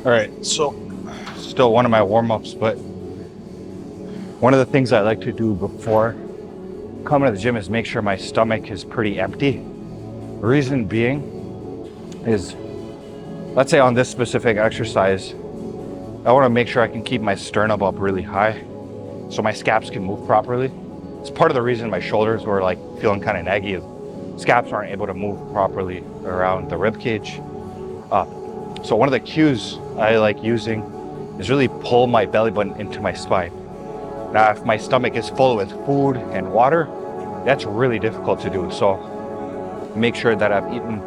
All right, so still one of my warm-ups, but one of the things I like to do before coming to the gym is make sure my stomach is pretty empty. Reason being is, let's say on this specific exercise, I want to make sure I can keep my sternum up really high so my scaps can move properly. It's part of the reason my shoulders were like feeling kind of naggy, is scaps aren't able to move properly around the rib cage. So one of the cues I like using is really pull my belly button into my spine. Now, if my stomach is full with food and water, that's really difficult to do. So make sure that I've eaten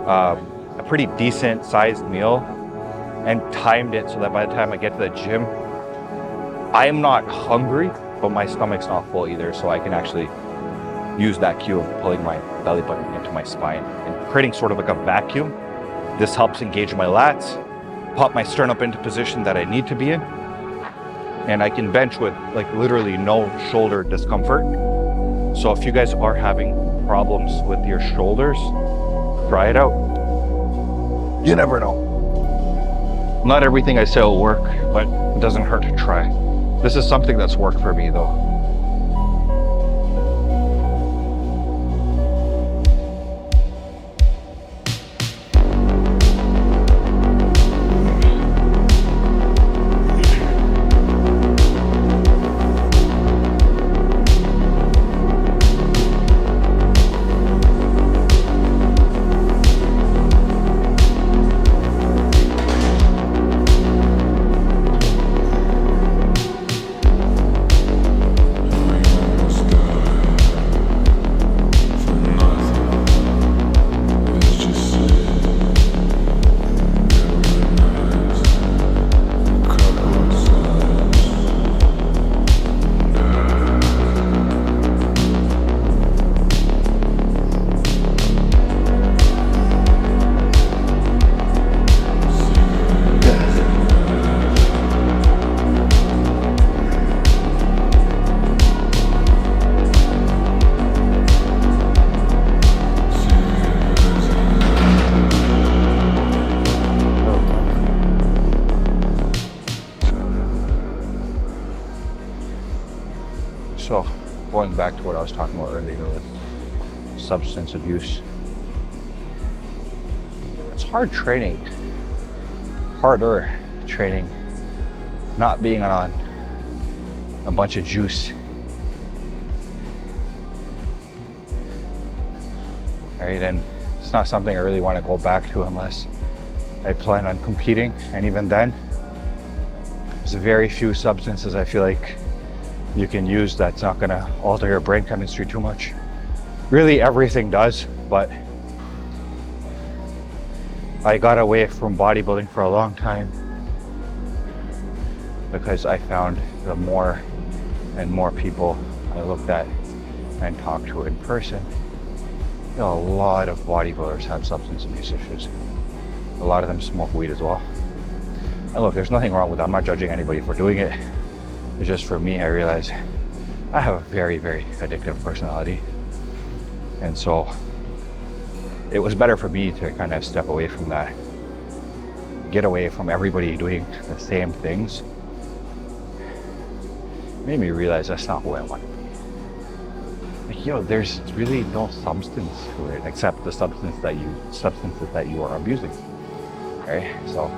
a pretty decent sized meal and timed it so that by the time I get to the gym, I am not hungry, but my stomach's not full either. So I can actually use that cue of pulling my belly button into my spine and creating sort of like a vacuum. This helps engage my lats, pop my sternum into position that I need to be in, and I can bench with like literally no shoulder discomfort. So if you guys are having problems with your shoulders, try it out. You never know. Not everything I say will work, but it doesn't hurt to try. This is something that's worked for me though. So going back to what I was talking about earlier with substance abuse, it's harder training, not being on a bunch of juice. Right, and it's not something I really want to go back to unless I plan on competing, and even then, there's very few substances I feel like you can use that's not going to alter your brain chemistry too much. Really everything does, but I got away from bodybuilding for a long time because I found the more and more people I looked at and talked to in person, a lot of bodybuilders have substance abuse issues. A lot of them smoke weed as well. And look, there's nothing wrong with that. I'm not judging anybody for doing it. It's just for me, I realize I have a very, very addictive personality. And so it was better for me to kind of step away from that, get away from everybody doing the same things. It made me realize that's not who I want to be. Like, there's really no substance to it except the substances that you are abusing. Okay, so.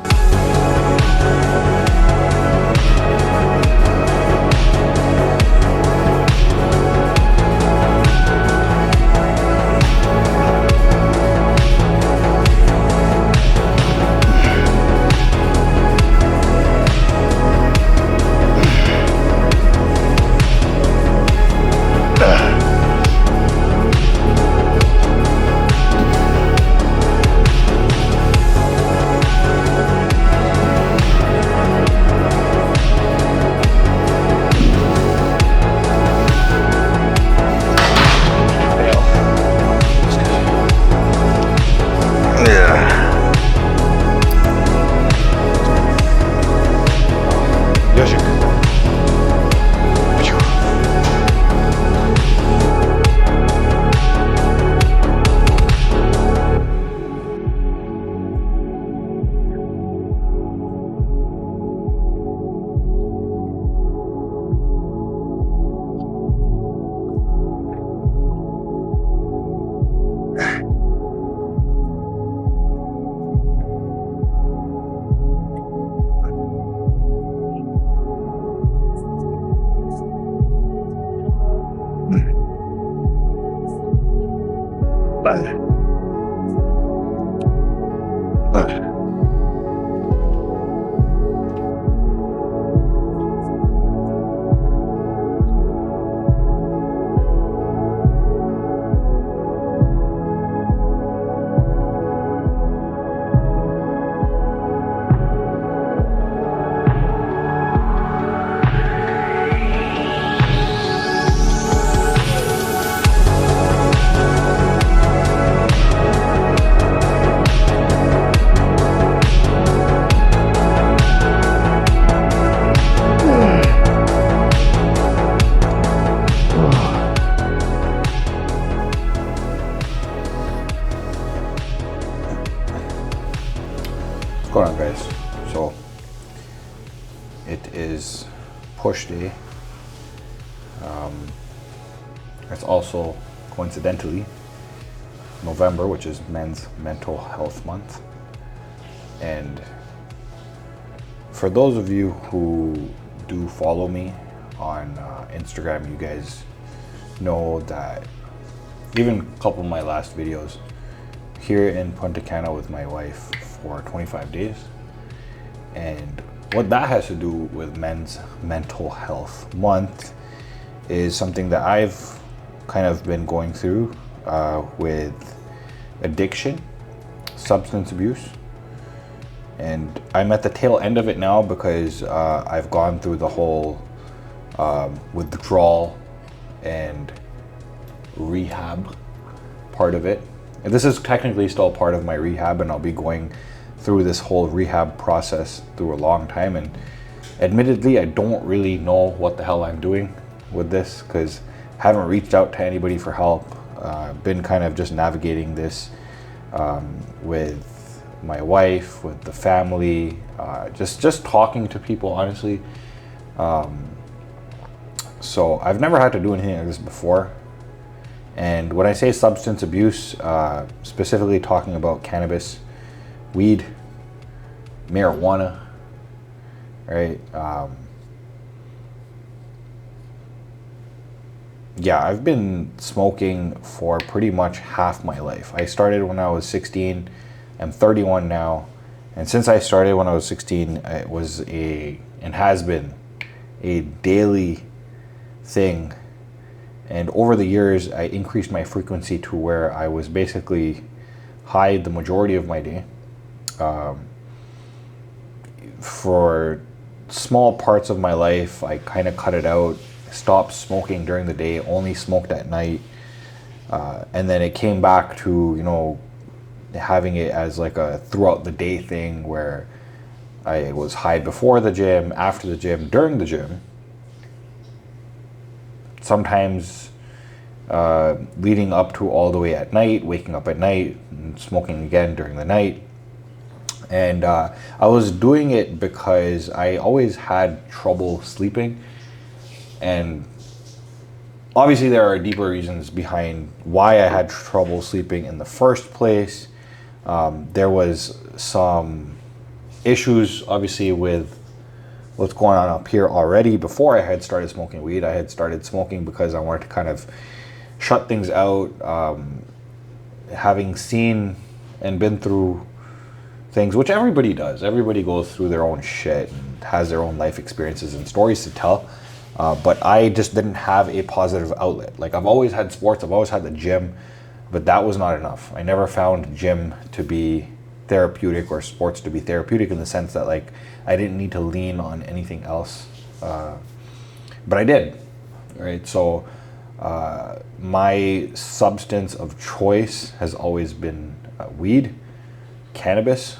What's going on, guys? So it is push day. It's also coincidentally November, which is Men's Mental Health Month. And for those of you who do follow me on Instagram, you guys know that even a couple of my last videos here in Punta Cana with my wife for 25 days. And what that has to do with Men's Mental Health Month is something that I've kind of been going through with addiction, substance abuse. And I'm at the tail end of it now because I've gone through the whole withdrawal and rehab part of it. And this is technically still part of my rehab, and I'll be going through this whole rehab process through a long time. And admittedly, I don't really know what the hell I'm doing with this because I haven't reached out to anybody for help. Been kind of just navigating this with my wife, with the family, just talking to people, honestly. So I've never had to do anything like this before. And when I say substance abuse, specifically talking about cannabis, weed, marijuana, right? Yeah, I've been smoking for pretty much half my life. I started when I was 16. I'm 31 now. And since I started when I was 16, it was and has been a daily thing. And over the years, I increased my frequency to where I was basically high the majority of my day. For small parts of my life, I kind of cut it out, stopped smoking during the day, only smoked at night. And then it came back to, having it as like a throughout the day thing where I was high before the gym, after the gym, during the gym. Sometimes leading up to all the way at night, waking up at night, and smoking again during the night. And I was doing it because I always had trouble sleeping. And obviously there are deeper reasons behind why I had trouble sleeping in the first place. There was some issues, obviously, with what's going on up here already. Before I had started smoking weed, I had started smoking because I wanted to kind of shut things out. Having seen and been through things, which everybody does. Everybody goes through their own shit and has their own life experiences and stories to tell. But I just didn't have a positive outlet. Like, I've always had sports, I've always had the gym, but that was not enough. I never found gym to be therapeutic or sports to be therapeutic in the sense that, like, I didn't need to lean on anything else. But I did, right? So my substance of choice has always been weed, cannabis.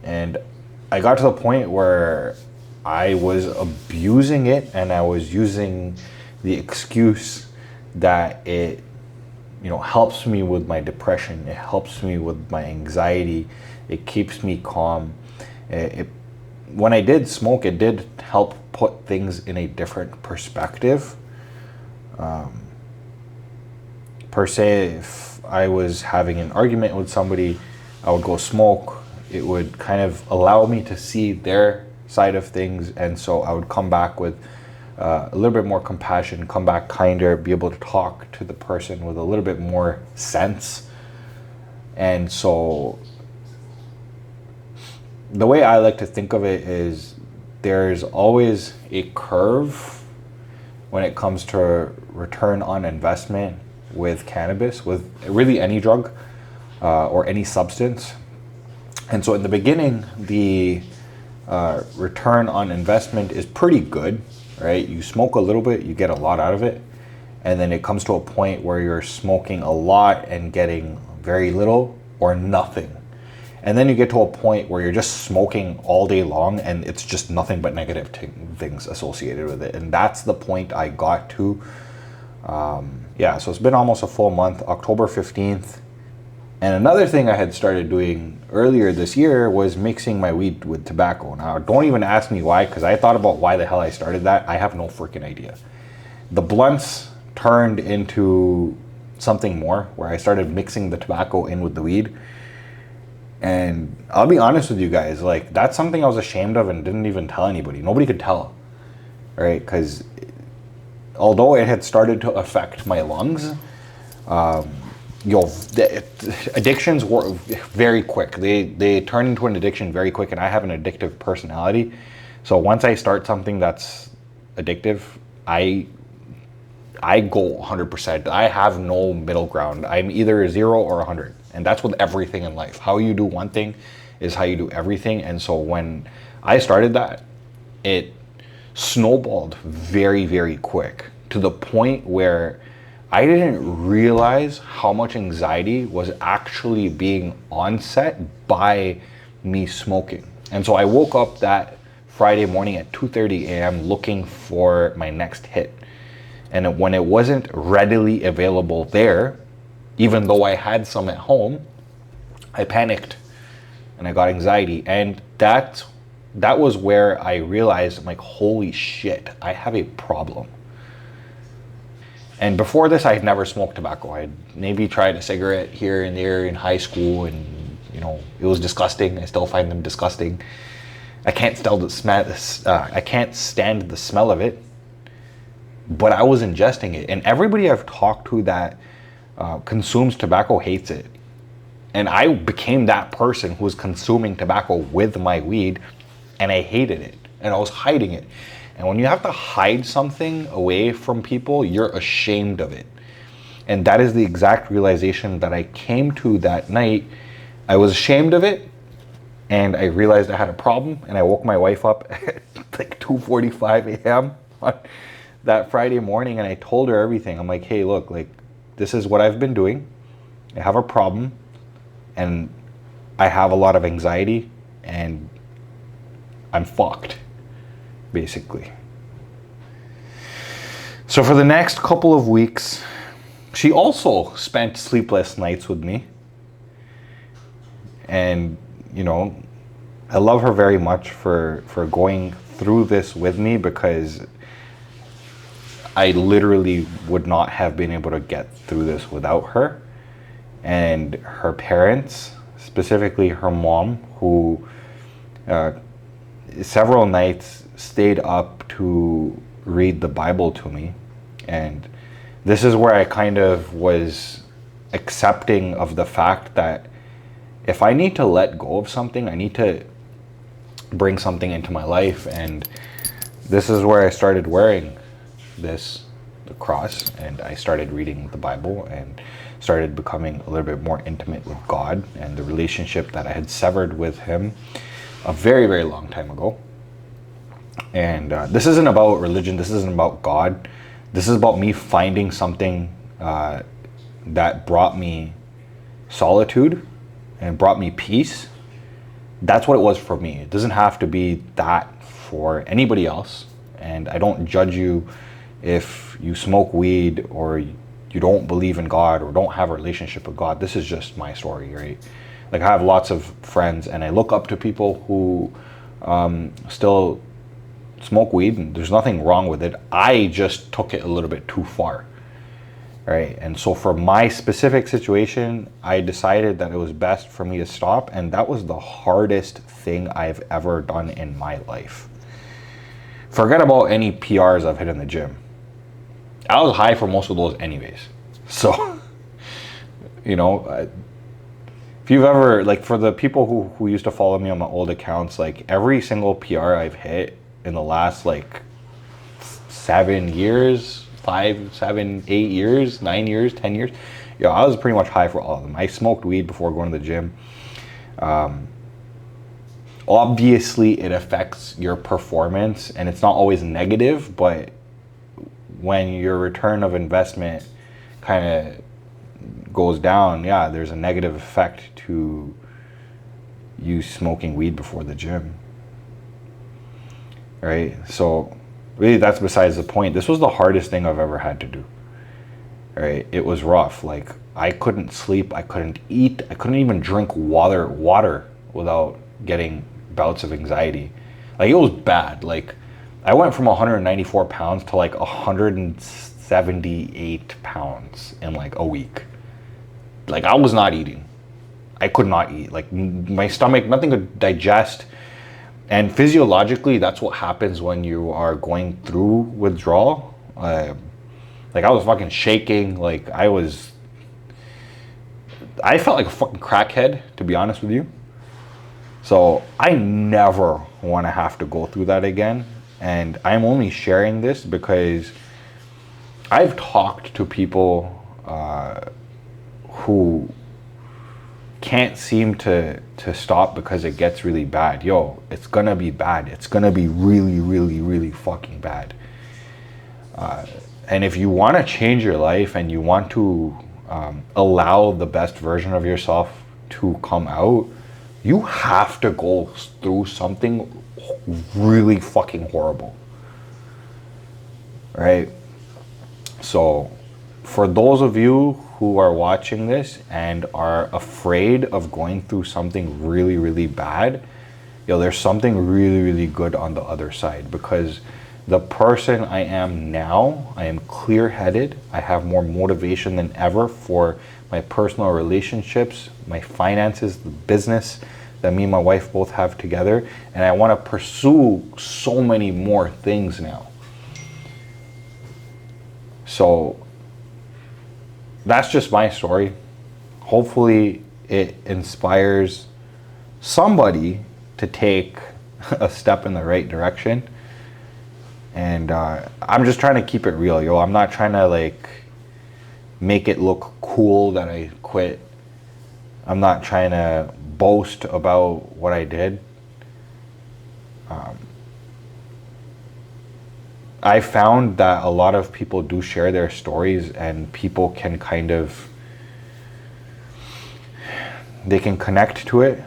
And I got to the point where I was abusing it, and I was using the excuse that it, helps me with my depression. It helps me with my anxiety. It keeps me calm. When I did smoke, it did help put things in a different perspective. Per se, if I was having an argument with somebody, I would go smoke. It would kind of allow me to see their side of things, and so I would come back with a little bit more compassion, come back kinder, be able to talk to the person with a little bit more sense. And so the way I like to think of it is there's always a curve when it comes to return on investment with cannabis, with really any drug or any substance. And so in the beginning, the return on investment is pretty good, right? You smoke a little bit, you get a lot out of it. And then it comes to a point where you're smoking a lot and getting very little or nothing. And then you get to a point where you're just smoking all day long and it's just nothing but negative things associated with it. And that's the point I got to. Yeah, so it's been almost a full month, October 15th. And another thing I had started doing earlier this year was mixing my weed with tobacco. Now, don't even ask me why, because I thought about why the hell I started that. I have no freaking idea. The blunts turned into something more, where I started mixing the tobacco in with the weed. And I'll be honest with you guys, like, that's something I was ashamed of and didn't even tell anybody. Nobody could tell, right? Because although it had started to affect my lungs, addictions were very quick. They turn into an addiction very quick, and I have an addictive personality. So once I start something that's addictive, I go 100%. I have no middle ground. I'm either 0 or 100. And that's with everything in life. How you do one thing is how you do everything. And so when I started that, it snowballed very, very quick to the point where I didn't realize how much anxiety was actually being onset by me smoking. And so I woke up that Friday morning at 2:30 a.m. looking for my next hit. And when it wasn't readily available there, even though I had some at home, I panicked and I got anxiety. And that was where I realized, I'm like, holy shit, I have a problem. And before this, I had never smoked tobacco. I had maybe tried a cigarette here and there in high school, and it was disgusting. I still find them disgusting. I can't stand the smell of it. But I was ingesting it, and everybody I've talked to that consumes tobacco hates it. And I became that person who was consuming tobacco with my weed, and I hated it, and I was hiding it. And when you have to hide something away from people, you're ashamed of it. And that is the exact realization that I came to that night. I was ashamed of it, and I realized I had a problem, and I woke my wife up at like 2:45 a.m. on that Friday morning, and I told her everything. I'm like, hey, look, like, this is what I've been doing. I have a problem, and I have a lot of anxiety, and I'm fucked, basically. So for the next couple of weeks, she also spent sleepless nights with me. And, I love her very much for going through this with me, because I literally would not have been able to get through this without her. And her parents, specifically her mom, who several nights stayed up to read the Bible to me. And this is where I kind of was accepting of the fact that if I need to let go of something, I need to bring something into my life. And this is where I started wearing the cross, and I started reading the Bible and started becoming a little bit more intimate with God and the relationship that I had severed with him a very, very long time ago. And this isn't about religion. This isn't about God. This is about me finding something that brought me solitude and brought me peace. That's what it was for me. It doesn't have to be that for anybody else. And I don't judge you if you smoke weed or you don't believe in God or don't have a relationship with God. This is just my story, right? Like, I have lots of friends, and I look up to people who still smoke weed, and there's nothing wrong with it. I just took it a little bit too far, right? And so for my specific situation, I decided that it was best for me to stop, and that was the hardest thing I've ever done in my life. forget about any PRs I've hit in the gym. I was high for most of those anyways. So, you know, if you've ever, like, for the people who used to follow me on my old accounts, like, every single PR I've hit in the last, like, 7 years, 5, 7, 8 years, 9 years, 10 years, yo, I was pretty much high for all of them. I smoked weed before going to the gym. Obviously, it affects your performance, and it's not always negative, but when your return of investment kind of goes down, yeah, there's a negative effect to you smoking weed before the gym, right? So really, that's besides the point. This was the hardest thing I've ever had to do, right? It was rough. Like, I couldn't sleep, I couldn't eat, I couldn't even drink water without getting bouts of anxiety. Like, it was bad. Like, I went from 194 pounds to like 178 pounds in like a week. Like, I was not eating. I could not eat. Like, my stomach, nothing could digest. And physiologically, that's what happens when you are going through withdrawal. Like, I was fucking shaking. Like, I felt like a fucking crackhead, to be honest with you. So I never want to have to go through that again. And I'm only sharing this because I've talked to people who can't seem to stop because it gets really bad. Yo, it's gonna be bad. It's gonna be really, really, really fucking bad. And if you want to change your life and you want to allow the best version of yourself to come out, you have to go through something really fucking horrible, right? So for those of you who are watching this and are afraid of going through something really, really bad, yo, there's something really, really good on the other side, because the person I am now, I am clear-headed. I have more motivation than ever for my personal relationships, my finances, the business that me and my wife both have together. And I want to pursue so many more things now. So that's just my story. Hopefully it inspires somebody to take a step in the right direction. And I'm just trying to keep it real, yo. I'm not trying to like make it look cool that I quit. I'm not trying to boast about what I did. I found that a lot of people do share their stories, and people can kind of, they can connect to it.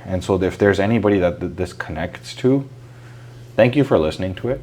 And so if there's anybody that this connects to, thank you for listening to it.